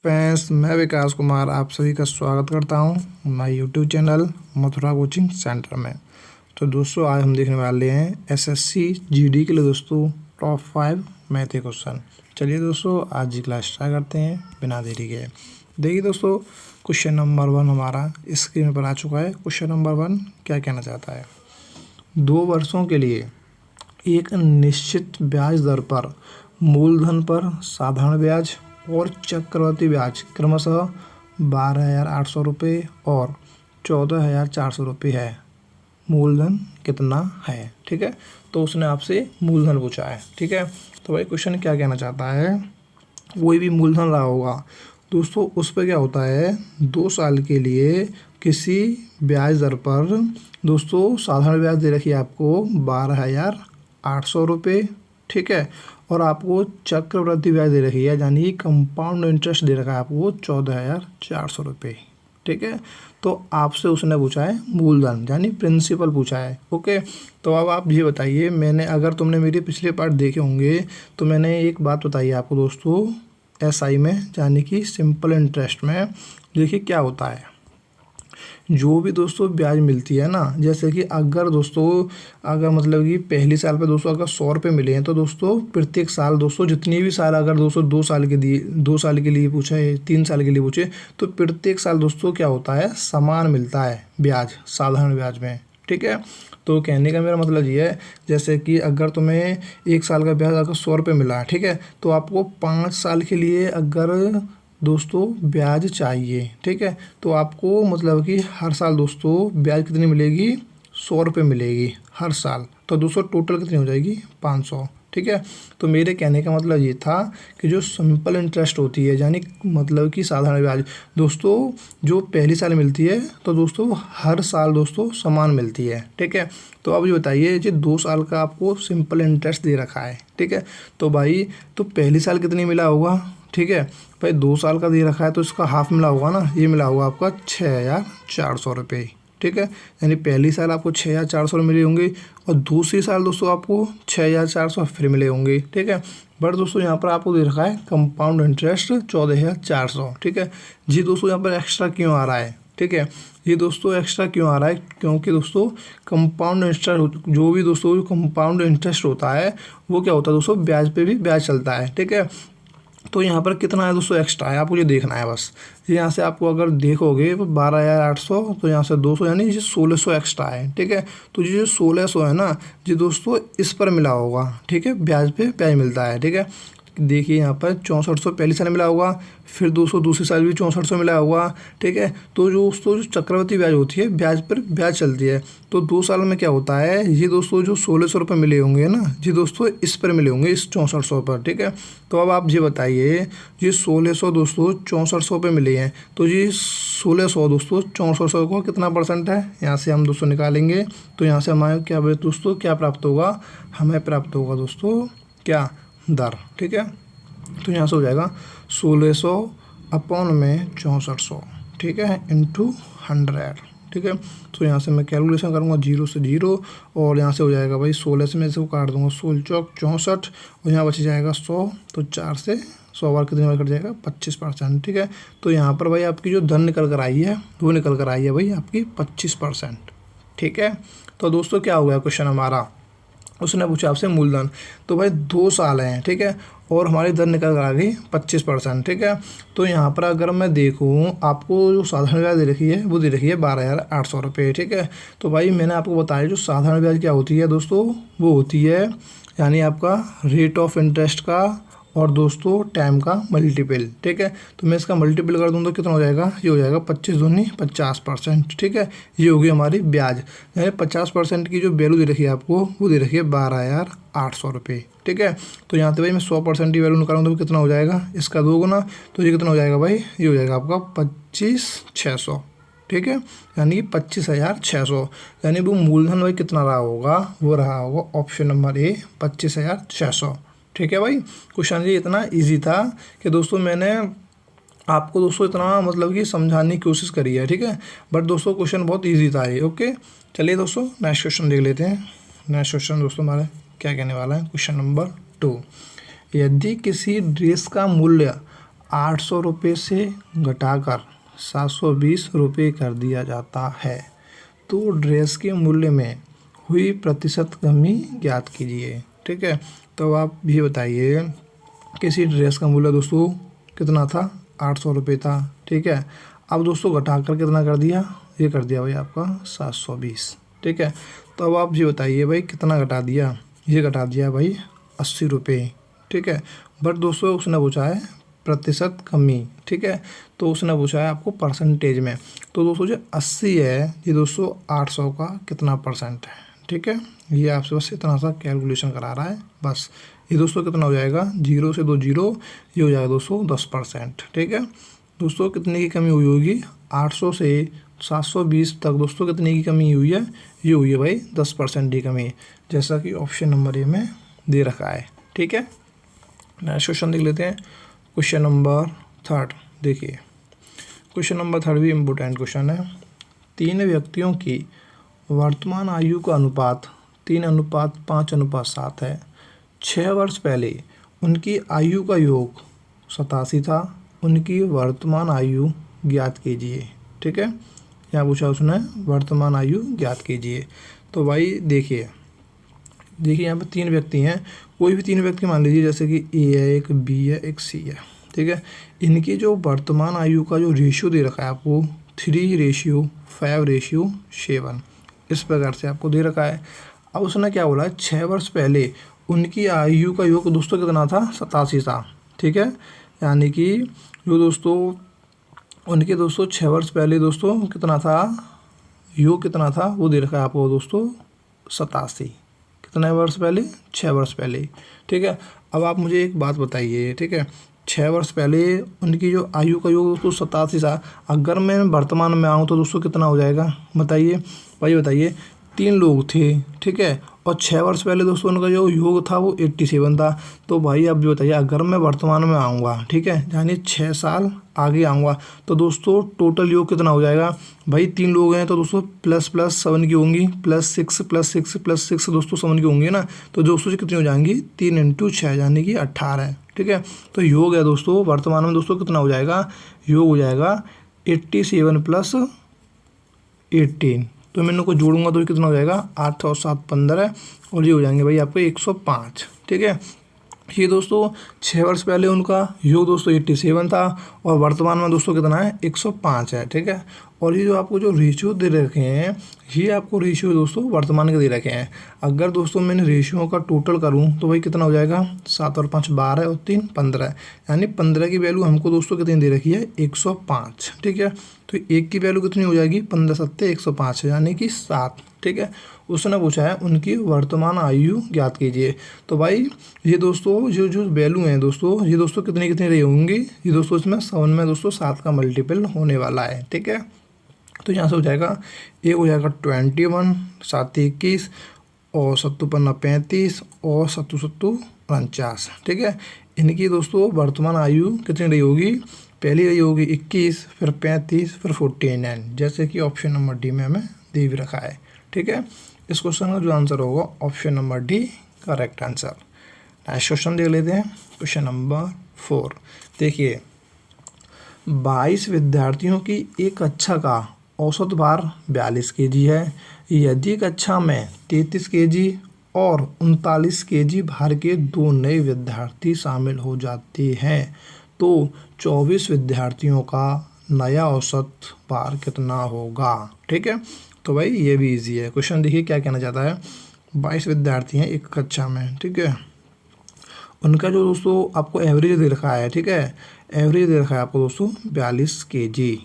Friends, मैं विकास कुमार आप सभी का स्वागत करता हूं my YouTube channel Mathura coaching centre में। तो दोस्तों, आज हम देखने वाले हैं एसएससी जीडी के लिए दोस्तों टॉप 5 मैथ के क्वेश्चन। चलिए दोस्तों, आज की क्लास स्टार्ट करते हैं बिना देरी के। देखिए दोस्तों, क्वेश्चन नंबर 1 हमारा स्क्रीन पर आ चुका है। क्वेश्चन नंबर 1 क्या कहना चाहता है? 2 वर्षों के लिए एक निश्चित ब्याज दर पर मूलधन पर साधारण ब्याज और चक्रवृद्धि ब्याज क्रमशः 12,800 रुपये और 14,400 रुपये है। मूलधन कितना है? ठीक है, तो उसने आपसे मूलधन पूछा है। ठीक है, तो भाई क्वेश्चन क्या कहना चाहता है? कोई भी मूलधन रहा होगा दोस्तों, उस पर क्या होता है, 2 साल के लिए किसी ब्याज दर पर दोस्तों साधारण ब्याज दे रखी है आपको 12,800 रुपये। ठीक है, और आपको चक्रवृद्धि ब्याज दे रखी है, यानी कंपाउंड इंटरेस्ट दे रखा है आपको 14,400 रुपये। ठीक है, तो आपसे उसने पूछा है मूलधन यानी प्रिंसिपल पूछा है। ओके, तो अब आप ये बताइए, मैंने अगर तुमने मेरे पिछले पार्ट देखे होंगे तो मैंने एक बात बताई है आपको दोस्तों, एसआई में यानी कि सिंपल इंटरेस्ट में देखिए क्या होता है। जो भी दोस्तों ब्याज मिलती है ना, जैसे कि अगर मतलब कि पहली साल पे दोस्तों अगर 100 रुपये मिले हैं तो दोस्तों प्रत्येक साल दोस्तों जितनी भी साल अगर दोस्तों 2 साल के लिए पूछा है, 3 साल के लिए पूछे, तो प्रत्येक साल दोस्तों क्या होता है, समान मिलता है ब्याज साधारण ब्याज में। ठीक है, तो कहने का मेरा मतलब ये है, जैसे कि अगर तुम्हें 1 साल का ब्याज अगर 100 रुपये मिला, ठीक है, तो आपको 5 साल के लिए अगर दोस्तों ब्याज चाहिए, ठीक है, तो आपको मतलब कि हर साल दोस्तों ब्याज कितनी मिलेगी, 100 रुपये मिलेगी हर साल। तो दोस्तों टोटल कितनी हो जाएगी, 500। ठीक है, तो मेरे कहने का मतलब ये था कि जो सिंपल इंटरेस्ट होती है यानी मतलब कि साधारण ब्याज दोस्तों जो पहली साल मिलती है तो दोस्तों हर साल दोस्तों समान मिलती है। ठीक है, तो अब ये बताइए, जो 2 साल का आपको सिंपल इंटरेस्ट दे रखा है, ठीक है, तो भाई तो पहली साल कितनी मिला होगा? ठीक है भाई, 2 साल का दे रखा है तो इसका हाफ मिला होगा ना, ये मिला होगा आपका 6,400 रुपये। ठीक है, यानी पहली साल आपको 6,400 मिले होंगे और दूसरी साल दोस्तों आपको 6,400 फिर मिले होंगे। ठीक है, बट दोस्तों यहाँ पर आपको दे रखा है कंपाउंड इंटरेस्ट 14,400। ठीक है जी दोस्तों, यहाँ पर एक्स्ट्रा क्यों आ रहा है? ठीक है, ये दोस्तों एक्स्ट्रा क्यों आ रहा है? क्योंकि दोस्तों कंपाउंड इंटरेस्ट जो भी दोस्तों कंपाउंड इंटरेस्ट होता है वो क्या होता है दोस्तों, ब्याज पे भी ब्याज चलता है। ठीक है, तो यहाँ पर कितना है दोस्तों, एक्स्ट्रा है, आपको ये देखना है बस। यहाँ से आपको अगर देखोगे तो 12,800, तो यहाँ से 200 यानी ये 1,600 एक्स्ट्रा है। ठीक है, तो ये जो 1,600 है ना, ये दोस्तों इस पर मिला होगा। ठीक है, ब्याज पे ब्याज मिलता है। ठीक है, देखिए यहाँ पर 6,400 पहली साल मिला होगा, फिर 200 दूसरी साल भी 6,400 मिला होगा। ठीक है, तो जो दोस्तों जो चक्रवृद्धि ब्याज होती है, ब्याज पर ब्याज चलती है, तो 2 साल में क्या होता है, ये दोस्तों जो 1,600 रुपये मिले होंगे ना, ये दोस्तों इस पर मिले होंगे, इस 6,400 पर। ठीक है, तो अब आप ये बताइए, ये 1,600 दोस्तों 6,400 पे मिले हैं, तो ये 1,600 दोस्तों 6,400 को कितना परसेंट है, यहाँ से हम दोस्तों निकालेंगे, तो यहाँ से हमारे क्या दोस्तों क्या प्राप्त होगा, हमें प्राप्त होगा दोस्तों क्या, दर। ठीक है, तो यहाँ से हो जाएगा 1,600 अपॉन में 6,400, ठीक है, इंटू 100। ठीक है, तो यहाँ से मैं कैलकुलेशन करूँगा 0 से 0 और यहाँ से हो जाएगा भाई 16 से मैं इसको काट दूँगा, 16 चौक 64 और यहाँ बच जाएगा 100, तो 4 से 100 बार कितनी बार कट जाएगा, 25%। ठीक है, तो यहाँ पर भाई आपकी जो धन निकल कर आई है वो निकल कर आई है भाई आपकी 25%। ठीक है, तो दोस्तों क्या हो गया क्वेश्चन हमारा, उसने पूछा आपसे मूलधन, तो भाई 2 साल हैं। ठीक है, और हमारी दर निकल कर आ गई 25%। ठीक है, तो यहाँ पर अगर मैं देखूँ, आपको जो साधारण ब्याज दे रखी है वो दे रखी है 12,800 रुपये। ठीक है, तो भाई मैंने आपको बताया जो साधारण ब्याज क्या होती है दोस्तों, वो होती है यानी आपका रेट ऑफ इंटरेस्ट का और दोस्तों टाइम का मल्टीपल। ठीक है, तो मैं इसका मल्टीपल कर दूँ तो कितना हो जाएगा, ये हो जाएगा 25 दूनी 50%। ठीक है, ये होगी हमारी ब्याज, यानी 50% की जो वैल्यू दे रखी है आपको वो दे रखी है 12,800 रुपये। ठीक है, तो यहाँ से भाई मैं 100% की वैल्यू निकालूँ तो कितना हो जाएगा, इसका 2 गुना, तो ये कितना हो जाएगा भाई, ये हो जाएगा आपका 25,600। ठीक है, यानी कि 25,600, यानी वो मूलधन भाई कितना रहा होगा, वो रहा होगा ऑप्शन नंबर ए 25,600। ठीक है भाई, क्वेश्चन ये इतना इजी था कि दोस्तों मैंने आपको दोस्तों इतना मतलब कि समझाने की कोशिश करी है। ठीक है, बट दोस्तों क्वेश्चन बहुत इजी था ये। ओके, चलिए दोस्तों नेक्स्ट क्वेश्चन देख लेते हैं। नेक्स्ट क्वेश्चन दोस्तों हमारा क्या कहने वाला है, क्वेश्चन नंबर 2, यदि किसी ड्रेस का मूल्य 800 रुपये से घटाकर 720 रुपये कर दिया जाता है, तो ड्रेस के मूल्य में हुई प्रतिशत कमी ज्ञात कीजिए। ठीक है, तो आप भी बताइए किसी ड्रेस का मूल्य दोस्तों कितना था, 800 रुपये था। ठीक है, अब दोस्तों घटाकर कितना कर दिया, ये कर दिया भाई आपका 720। ठीक है, तो अब आप ये बताइए भाई कितना घटा दिया, ये घटा दिया भाई 80 रुपये। ठीक है, बट दोस्तों उसने पूछा है प्रतिशत कमी। ठीक है, तो उसने पूछा है आपको परसेंटेज में। तो दोस्तों जो 80 है ये दोस्तों 800 का कितना परसेंट है। ठीक है, ये आपसे बस इतना सा कैलकुलेशन करा रहा है बस। ये दोस्तों कितना हो जाएगा, 0 से 2 0, ये हो जाएगा दोस्तों 10%। ठीक है दोस्तों, कितने की कमी हुई होगी, 800 से 720 तक दोस्तों कितने की कमी हुई है, ये हुई है भाई 10% की कमी, जैसा कि ऑप्शन नंबर ए में दे रखा है। ठीक है, नेक्स्ट क्वेश्चन देख लेते हैं। क्वेश्चन नंबर 3 देखिए, क्वेश्चन नंबर 3 भी इम्पोर्टेंट क्वेश्चन है। 3 व्यक्तियों की वर्तमान आयु का अनुपात 3:5:7 है। 6 वर्ष पहले उनकी आयु का योग 87 था। उनकी वर्तमान आयु ज्ञात कीजिए। ठीक है, यहाँ पूछा उसने वर्तमान आयु ज्ञात कीजिए। तो भाई देखिए यहाँ पे 3 व्यक्ति हैं, कोई भी 3 व्यक्ति मान लीजिए, जैसे कि ए है, एक बी है, एक सी है। ठीक है, इनकी जो वर्तमान आयु का जो रेशियो दे रखा है आपको 3:5:7, इस प्रकार से आपको दे रखा है। अब उसने क्या बोला है, 6 वर्ष पहले उनकी आयु का योग दोस्तों कितना था, 87 था। ठीक है, यानी कि जो दोस्तों उनके दोस्तों 6 वर्ष पहले दोस्तों कितना था, योग कितना था वो दे रखा है आपको दोस्तों 87। कितने वर्ष पहले, 6 वर्ष पहले। ठीक है, अब आप मुझे एक बात बताइए। ठीक है, 6 वर्ष पहले उनकी जो आयु का योग दोस्तों 87 था, अगर मैं वर्तमान में आऊँ तो दोस्तों कितना हो जाएगा बताइए भाई, बताइए। 3 लोग थे। ठीक है, और 6 वर्ष पहले दोस्तों उनका जो योग था वो 87 था। तो भाई अब जो बताइए, अगर मैं वर्तमान में आऊँगा, ठीक है, यानी 6 साल आगे आऊँगा, तो दोस्तों टोटल योग कितना हो जाएगा भाई। 3 लोग हैं तो दोस्तों प्लस 7 की होंगी, +6 दोस्तों 7 की होंगी ना। तो दोस्तों कितनी हो जाएंगी, 3 × 6 यानी कि 18। ठीक है, तो योग है दोस्तों वर्तमान में दोस्तों कितना हो जाएगा, योग हो जाएगा 87 + 18। तो मैं इनको जोड़ूंगा तो कितना हो जाएगा, 8 और 7 15, और ये हो जाएंगे भाई आपको 105। ठीक है, ये दोस्तों 6 वर्ष पहले उनका योग दोस्तों 87 था, और वर्तमान में दोस्तों कितना है, 105 है। ठीक है, और ये जो आपको जो रेशियो दे रखे हैं, ये आपको रेशियो दोस्तों वर्तमान के दे रखे हैं। अगर दोस्तों मैंने रेशियो का टोटल करूं तो भाई कितना हो जाएगा, 7 और 5 12 और 3 15, यानी 15 की वैल्यू हमको दोस्तों कितनी दे रखी है, 105। ठीक है, तो 1 की वैल्यू कितनी हो जाएगी, 15 7 105 यानी कि 7। ठीक है, उसने पूछा है उनकी वर्तमान आयु ज्ञात कीजिए। तो भाई ये दोस्तों जो वैल्यू हैं दोस्तों, ये दोस्तों कितनी रही होंगी, ये दोस्तों इसमें 7 में दोस्तों 7 का मल्टीपल होने वाला है। ठीक है, तो यहाँ से हो जाएगा, एक हो जाएगा 21, 7 21, और 7 5 35, और 7 7 49। ठीक है, इनकी दोस्तों वर्तमान आयु कितनी रही होगी, पहली रही होगी 21, फिर 35, फिर 49, जैसे कि ऑप्शन नंबर डी में हमें दे भी रखा है। ठीक है, इस क्वेश्चन का जो आंसर होगा option number D correct answer. Next question देख लेते हैं, क्वेश्चन नंबर 4 देखिए, 22 विद्यार्थियों की एक कक्षा का औसत भार 42 kg है। यदि कक्षा में 33 kg और 39 kg भार के 2 नए विद्यार्थी शामिल हो जाते हैं, तो 24 विद्यार्थियों का नया औसत भार कितना होगा। ठीक है, तो भाई ये भी इजी है क्वेश्चन। देखिए क्या कहना चाहता है, 22 विद्यार्थी हैं एक कक्षा में। ठीक है, उनका जो दोस्तों आपको एवरेज दे रखा है। ठीक है, एवरेज दे रखा है आपको दोस्तों 42 kg।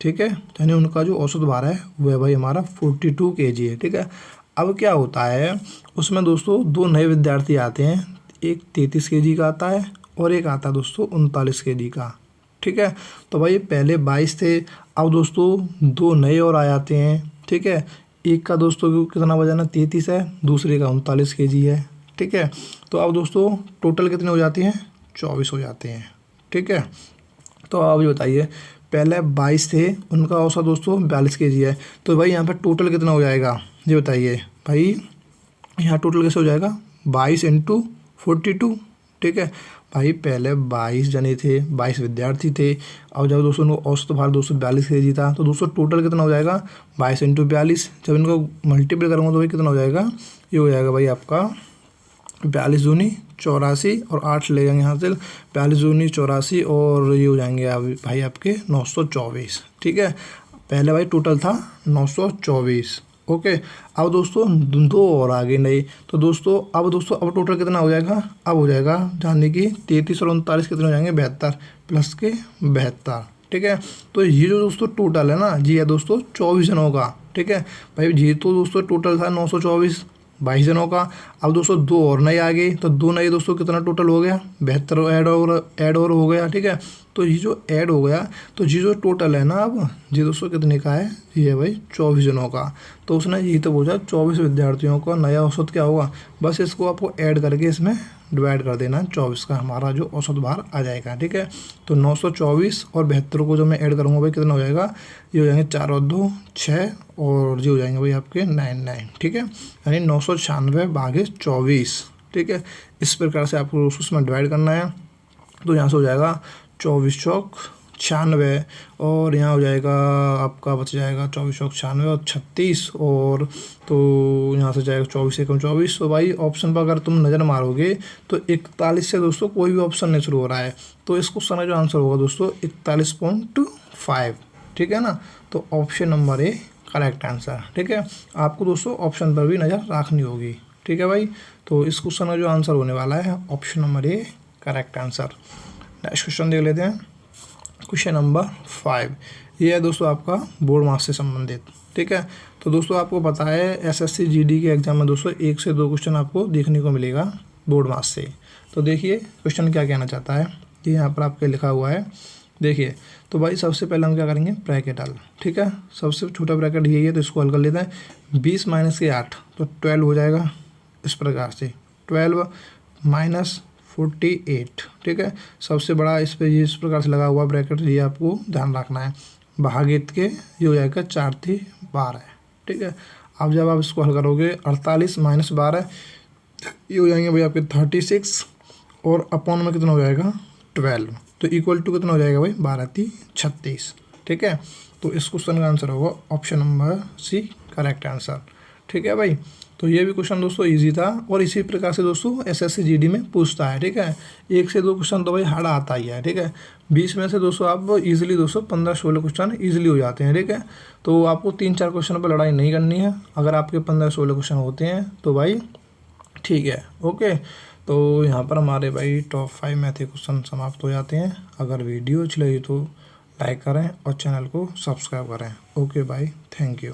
ठीक है, यानी उनका जो औसत भार है वो है भाई हमारा 42 kg है। ठीक है, अब क्या होता है उसमें दोस्तों 2 नए विद्यार्थी आते हैं, एक 33 kg का आता है और एक आता है दोस्तों 39 kg का। ठीक है, तो भाई पहले 22 थे, अब दोस्तों 2 नए और आ जाते हैं। ठीक है, एक का दोस्तों कितना वजन है, 33 है, दूसरे का 39 kg है। ठीक है, तो अब दोस्तों टोटल कितने हो जाती हैं, 24 हो जाते हैं। ठीक है, तो अब ये बताइए, पहले 22 थे, उनका औसत दोस्तों 42 kg है, तो भाई यहाँ पर टोटल कितना हो जाएगा ये बताइए भाई। यहाँ टोटल कैसे हो जाएगा, 22 × 42 ठीक है भाई, पहले 22 जने थे, 22 विद्यार्थी थे। अब जब दोस्तों उनको औसत भार 242 kg था, तो दोस्तों टोटल कितना हो जाएगा 22 × 42। जब इनको मल्टीप्लाई करूँगा तो भाई कितना हो जाएगा, ये हो जाएगा भाई आपका 42 दूनी 84 और 8 ले जाएंगे यहाँ से, 42 दूनी 84 और ये हो जाएंगे भाई आपके 924। ठीक है, पहले भाई टोटल था 924। ओके, अब दोस्तों दो और आगे नहीं, तो दोस्तों अब टोटल कितना हो जाएगा, अब हो जाएगा जाने की 33 और 39 कितने हो जाएंगे 72 प्लस के 72। ठीक है, तो ये जो दोस्तों टोटल है ना जी है दोस्तों 24 जनों का। ठीक है भाई, ये तो दोस्तों टोटल था 924 22 जनों का। अब दोस्तों दो और नए आ गए, तो दो नए दोस्तों कितना टोटल हो गया 72 ऐड और हो गया। ठीक है, तो ये जो ऐड हो गया, तो ये जो टोटल है ना अब ये दोस्तों कितने का है, ये है भाई 24 जनों का। तो उसने यही तो बोला 24 विद्यार्थियों का नया औसत क्या होगा, बस इसको आपको ऐड करके इसमें डिवाइड कर देना 24 का, हमारा जो औसत भार आ जाएगा। ठीक है, तो 924 और 72 को जो मैं ऐड करूँगा भाई कितना हो जाएगा, ये हो जाएंगे 4 और 2 6 और ये हो जाएंगे भाई आपके 99। ठीक है, यानी 996 भागे 24। ठीक है, इस प्रकार से आपको उसमें डिवाइड करना है। तो यहाँ से हो जाएगा 24 चौक 96 और यहाँ हो जाएगा आपका बच जाएगा 24 चौक 96 और 36 और तो यहाँ से जाएगा 24 एकम 24। तो भाई ऑप्शन पर अगर तुम नज़र मारोगे तो 41 से दोस्तों कोई भी ऑप्शन नहीं शुरू हो रहा है, तो इस क्वेश्चन का जो आंसर होगा दोस्तों 41.5। ठीक है ना, तो option number A correct answer. ठीक है, आपको दोस्तों ऑप्शन पर भी नज़र रखनी होगी। ठीक है भाई, तो इस क्वेश्चन का जो आंसर होने वाला है option number A correct answer. Next question देख लेते हैं, क्वेश्चन नंबर 5। ये है दोस्तों आपका बोर्ड मार्क्स से संबंधित। ठीक है, तो दोस्तों आपको पता है एसएससी जीडी के एग्जाम में दोस्तों 1 से 2 क्वेश्चन आपको देखने को मिलेगा बोर्ड मार्क्स से। तो देखिए क्वेश्चन क्या कहना चाहता है, ये यहाँ पर आपके लिखा हुआ है। देखिए, तो भाई सबसे पहले हम क्या करेंगे ब्रैकेट हल। ठीक है, सबसे छोटा ब्रैकेट यही है, तो इसको हल कर लेते हैं। 20 माइनस के 8 तो 12 हो जाएगा इस प्रकार से, 12 माइनस 48। ठीक है, सबसे बड़ा इस पे इस प्रकार से लगा हुआ ब्रैकेट, ये आपको ध्यान रखना है। भागित के ये हो जाएगा 4 × 12। ठीक है, अब जब आप इसको हल करोगे 48 माइनस 12 ये हो जाएंगे भाई आपके 36 और अपॉन में कितना हो जाएगा 12, तो इक्वल टू कितना हो जाएगा भाई 12 × 36। ठीक है, तो इस क्वेश्चन का आंसर होगा option number C correct answer. ठीक है भाई, तो ये भी क्वेश्चन दोस्तों इजी था और इसी प्रकार से दोस्तों एसएससी जीडी में पूछता है। ठीक है, 1 से 2 क्वेश्चन तो भाई हार्ड आता ही है। ठीक है, 20 में से दोस्तों आप इजीली दोस्तों 15-16 क्वेश्चन इजीली हो जाते हैं। ठीक है, तो आपको 3-4 क्वेश्चन पर लड़ाई नहीं करनी है। अगर आपके 15-16 क्वेश्चन होते हैं तो भाई ठीक है। ओके, तो यहाँ पर हमारे भाई टॉप 5 मैथ के क्वेश्चन समाप्त हो जाते हैं। अगर वीडियो अच्छी लगी तो लाइक करें और चैनल को सब्सक्राइब करें। ओके भाई, थैंक यू।